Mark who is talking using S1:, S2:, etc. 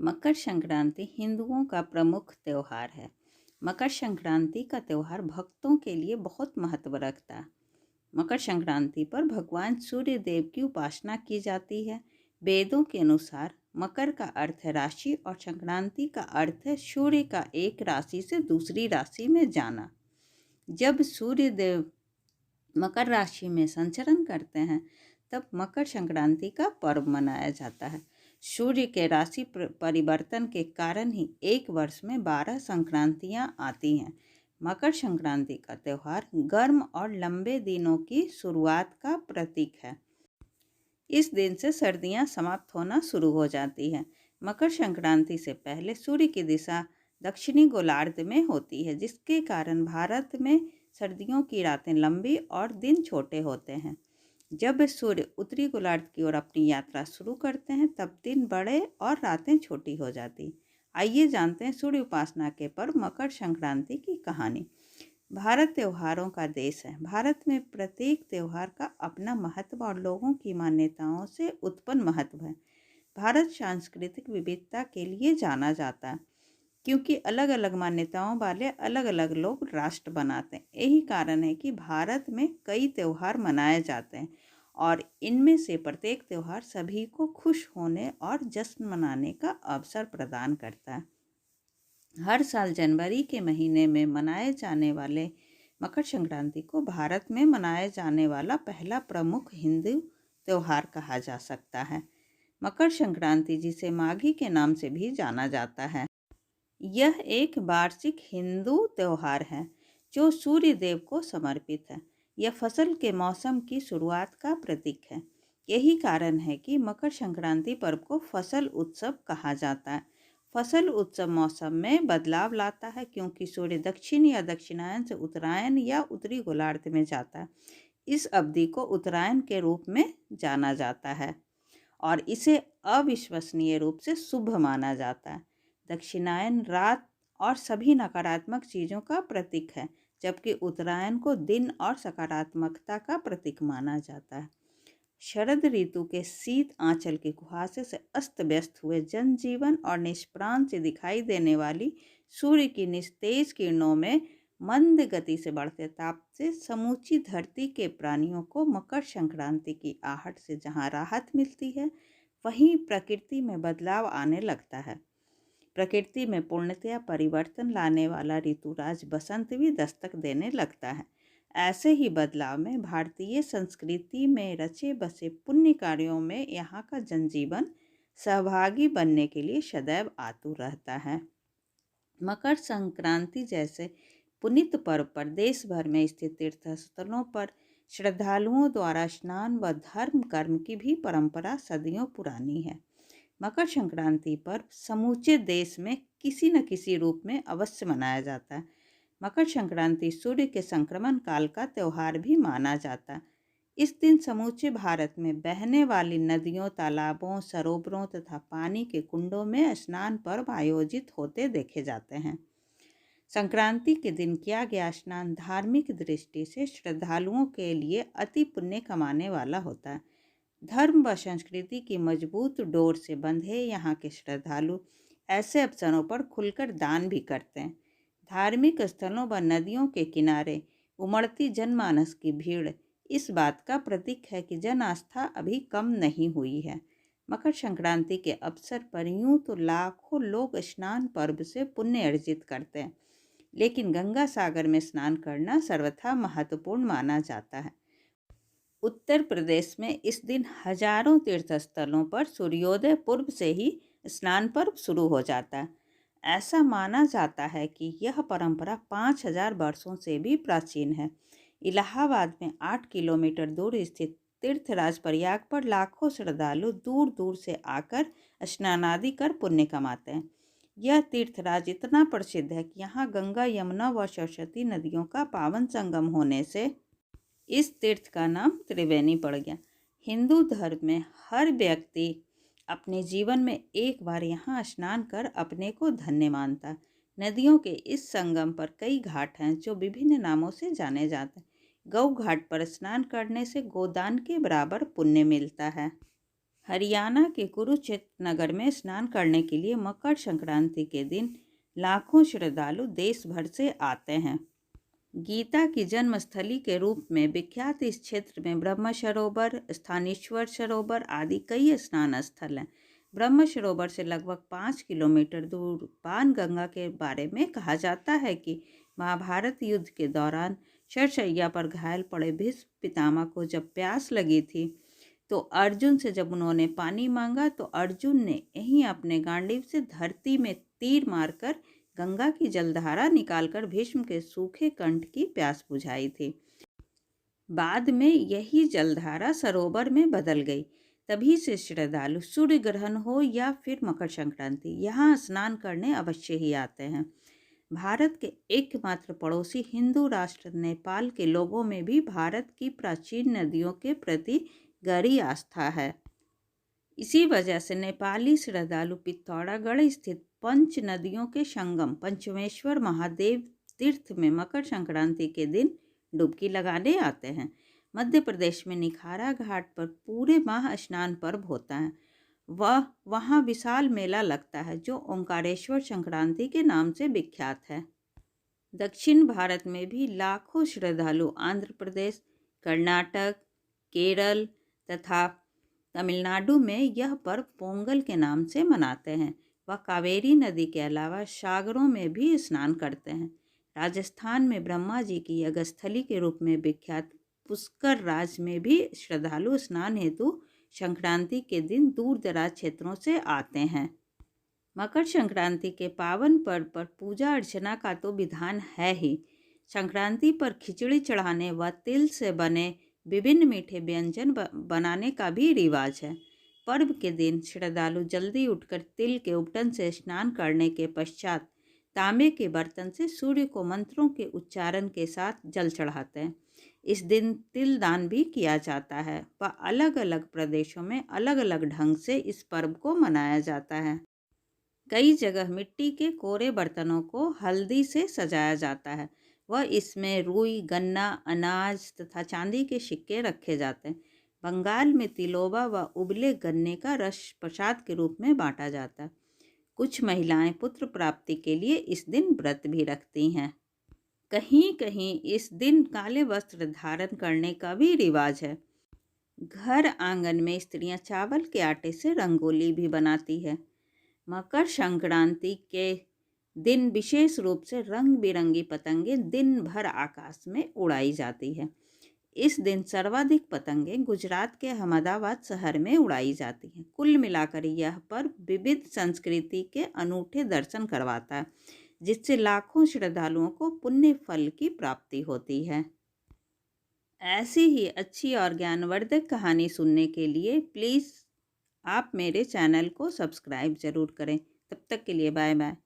S1: मकर संक्रांति हिंदुओं का प्रमुख त्यौहार है। मकर संक्रांति का त्यौहार भक्तों के लिए बहुत महत्व रखता है। मकर संक्रांति पर भगवान सूर्य देव की उपासना की जाती है। वेदों के अनुसार मकर का अर्थ है राशि और संक्रांति का अर्थ है सूर्य का एक राशि से दूसरी राशि में जाना। जब सूर्य देव मकर राशि में संचरण करते हैं तब मकर संक्रांति का पर्व मनाया जाता है। सूर्य के राशि परिवर्तन के कारण ही एक वर्ष में 12 संक्रांतियां आती हैं। मकर संक्रांति का त्यौहार गर्म और लंबे दिनों की शुरुआत का प्रतीक है। इस दिन से सर्दियां समाप्त होना शुरू हो जाती हैं। मकर संक्रांति से पहले सूर्य की दिशा दक्षिणी गोलार्ध में होती है, जिसके कारण भारत में सर्दियों की रातें लंबी और दिन छोटे होते हैं। जब सूर्य उत्तरी गोलार्ध की ओर अपनी यात्रा शुरू करते हैं तब दिन बड़े और रातें छोटी हो जाती। आइए जानते हैं सूर्य उपासना के पर्व मकर संक्रांति की कहानी। भारत त्योहारों का देश है। भारत में प्रत्येक त्योहार का अपना महत्व और लोगों की मान्यताओं से उत्पन्न महत्व है। भारत सांस्कृतिक विविधता के लिए जाना जाता है, क्योंकि अलग अलग मान्यताओं वाले अलग अलग लोग राष्ट्र बनाते हैं। यही कारण है कि भारत में कई त्यौहार मनाए जाते हैं और इनमें से प्रत्येक त्यौहार सभी को खुश होने और जश्न मनाने का अवसर प्रदान करता है। हर साल जनवरी के महीने में मनाए जाने वाले मकर संक्रांति को भारत में मनाए जाने वाला पहला प्रमुख हिंदू त्यौहार कहा जा सकता है। मकर संक्रांति, जिसे माघी के नाम से भी जाना जाता है, यह एक वार्षिक हिंदू त्यौहार है जो सूर्य देव को समर्पित है। यह फसल के मौसम की शुरुआत का प्रतीक है। यही कारण है कि मकर संक्रांति पर्व को फसल उत्सव कहा जाता है। फसल उत्सव मौसम में बदलाव लाता है, क्योंकि सूर्य दक्षिण या दक्षिणायन से उत्तरायण या उत्तरी गोलार्ध में जाता है। इस अवधि को उत्तरायण के रूप में जाना जाता है और इसे अविश्वसनीय रूप से शुभ माना जाता है। दक्षिणायन रात और सभी नकारात्मक चीज़ों का प्रतीक है, जबकि उत्तरायण को दिन और सकारात्मकता का प्रतीक माना जाता है। शरद ऋतु के शीत आंचल के कुहासे से अस्त व्यस्त हुए जनजीवन और निष्प्राण से दिखाई देने वाली सूर्य की निस्तेज किरणों में मंद गति से बढ़ते ताप से समूची धरती के प्राणियों को मकर संक्रांति की आहट से जहाँ राहत मिलती है, वहीं प्रकृति में बदलाव आने लगता है। प्रकृति में पूर्णतया परिवर्तन लाने वाला ऋतुराज बसंत भी दस्तक देने लगता है। ऐसे ही बदलाव में भारतीय संस्कृति में रचे बसे पुण्य कार्यों में यहाँ का जनजीवन सहभागी बनने के लिए सदैव आतुर रहता है। मकर संक्रांति जैसे पुनीत पर्व पर देश भर में स्थित तीर्थ स्थलों पर श्रद्धालुओं द्वारा स्नान व धर्म कर्म की भी परंपरा सदियों पुरानी है। मकर संक्रांति पर्व समूचे देश में किसी न किसी रूप में अवश्य मनाया जाता है। मकर संक्रांति सूर्य के संक्रमण काल का त्यौहार भी माना जाता है। इस दिन समूचे भारत में बहने वाली नदियों, तालाबों, सरोवरों तथा पानी के कुंडों में स्नान पर्व आयोजित होते देखे जाते हैं। संक्रांति के दिन किया गया स्नान धार्मिक दृष्टि से श्रद्धालुओं के लिए अति पुण्य कमाने वाला होता है। धर्म व संस्कृति की मजबूत डोर से बंधे यहाँ के श्रद्धालु ऐसे अवसरों पर खुलकर दान भी करते हैं। धार्मिक स्थलों व नदियों के किनारे उमड़ती जनमानस की भीड़ इस बात का प्रतीक है कि जन आस्था अभी कम नहीं हुई है। मकर संक्रांति के अवसर पर यूं तो लाखों लोग स्नान पर्व से पुण्य अर्जित करते हैं, लेकिन गंगा सागर में स्नान करना सर्वथा महत्वपूर्ण माना जाता है। उत्तर प्रदेश में इस दिन हजारों तीर्थ स्थलों पर सूर्योदय पूर्व से ही स्नान पर्व शुरू हो जाता है। ऐसा माना जाता है कि यह परंपरा 5000 वर्षों से भी प्राचीन है। इलाहाबाद में 8 किलोमीटर दूर स्थित तीर्थराज प्रयाग पर लाखों श्रद्धालु दूर दूर से आकर स्नान आदि कर पुण्य कमाते हैं। यह तीर्थराज इतना प्रसिद्ध है कि यहाँ गंगा, यमुना व सरस्वती नदियों का पावन संगम होने से इस तीर्थ का नाम त्रिवेणी पड़ गया। हिंदू धर्म में हर व्यक्ति अपने जीवन में एक बार यहाँ स्नान कर अपने को धन्य मानता है। नदियों के इस संगम पर कई घाट हैं जो विभिन्न नामों से जाने जाते हैं। गौ घाट पर स्नान करने से गोदान के बराबर पुण्य मिलता है। हरियाणा के कुरुक्षेत्र नगर में स्नान करने के लिए मकर संक्रांति के दिन लाखों श्रद्धालु देश भर से आते हैं। गीता की जन्मस्थली के रूप में विख्यात इस क्षेत्र में ब्रह्म सरोवर, स्थानेश्वर सरोवर आदि कई स्नान स्थल हैं। ब्रह्म सरोवर से लगभग 5 किलोमीटर दूर बाणगंगा के बारे में कहा जाता है कि महाभारत युद्ध के दौरान शरशैया पर घायल पड़े भीष्म पितामह को जब प्यास लगी थी तो अर्जुन से जब उन्होंने पानी मांगा तो अर्जुन ने यहीं अपने गांडीव से धरती में तीर मारकर गंगा की जलधारा निकालकर भीष्म के सूखे कंठ की प्यास बुझाई थी। बाद में यही जलधारा सरोवर में बदल गई। तभी से श्रद्धालु सूर्य ग्रहण हो या फिर मकर संक्रांति यहाँ स्नान करने अवश्य ही आते हैं। भारत के एकमात्र पड़ोसी हिंदू राष्ट्र नेपाल के लोगों में भी भारत की प्राचीन नदियों के प्रति गहरी आस्था है। इसी वजह से नेपाली श्रद्धालु पिथौरागढ़ स्थित पंच नदियों के संगम पंचमेश्वर महादेव तीर्थ में मकर संक्रांति के दिन डुबकी लगाने आते हैं। मध्य प्रदेश में निखारा घाट पर पूरे माह स्नान पर्व होता है। वहाँ विशाल मेला लगता है जो ओंकारेश्वर संक्रांति के नाम से विख्यात है। दक्षिण भारत में भी लाखों श्रद्धालु आंध्र प्रदेश, कर्नाटक, केरल तथा तमिलनाडु में यह पर्व पोंगल के नाम से मनाते हैं। वह कावेरी नदी के अलावा सागरों में भी स्नान करते हैं। राजस्थान में ब्रह्मा जी की यज्ञस्थली के रूप में विख्यात पुष्कर राज में भी श्रद्धालु स्नान हेतु संक्रांति के दिन दूर दराज क्षेत्रों से आते हैं। मकर संक्रांति के पावन पर्व पर पूजा अर्चना का तो विधान है ही। संक्रांति पर खिचड़ी चढ़ाने व तिल से बने विभिन्न मीठे व्यंजन बनाने का भी रिवाज है। पर्व के दिन श्रद्धालु जल्दी उठकर तिल के उपटन से स्नान करने के पश्चात तांबे के बर्तन से सूर्य को मंत्रों के उच्चारण के साथ जल चढ़ाते हैं। इस दिन तिल दान भी किया जाता है व अलग अलग प्रदेशों में अलग अलग ढंग से इस पर्व को मनाया जाता है। कई जगह मिट्टी के कोरे बर्तनों को हल्दी से सजाया जाता है व इसमें रुई, गन्ना, अनाज तथा चांदी के सिक्के रखे जाते हैं। बंगाल में तिलोबा व उबले गन्ने का रस प्रसाद के रूप में बांटा जाता है। कुछ महिलाएं पुत्र प्राप्ति के लिए इस दिन व्रत भी रखती हैं। कहीं कहीं इस दिन काले वस्त्र धारण करने का भी रिवाज है। घर आंगन में स्त्रियां चावल के आटे से रंगोली भी बनाती है। मकर संक्रांति के दिन विशेष रूप से रंग बिरंगी पतंगें दिन भर आकाश में उड़ाई जाती है। इस दिन सर्वाधिक पतंगें गुजरात के अहमदाबाद शहर में उड़ाई जाती हैं। कुल मिलाकर यह पर्व विविध संस्कृति के अनूठे दर्शन करवाता है, जिससे लाखों श्रद्धालुओं को पुण्य फल की प्राप्ति होती है। ऐसी ही अच्छी और ज्ञानवर्धक कहानी सुनने के लिए प्लीज़ आप मेरे चैनल को सब्सक्राइब ज़रूर करें। तब तक के लिए बाय बाय।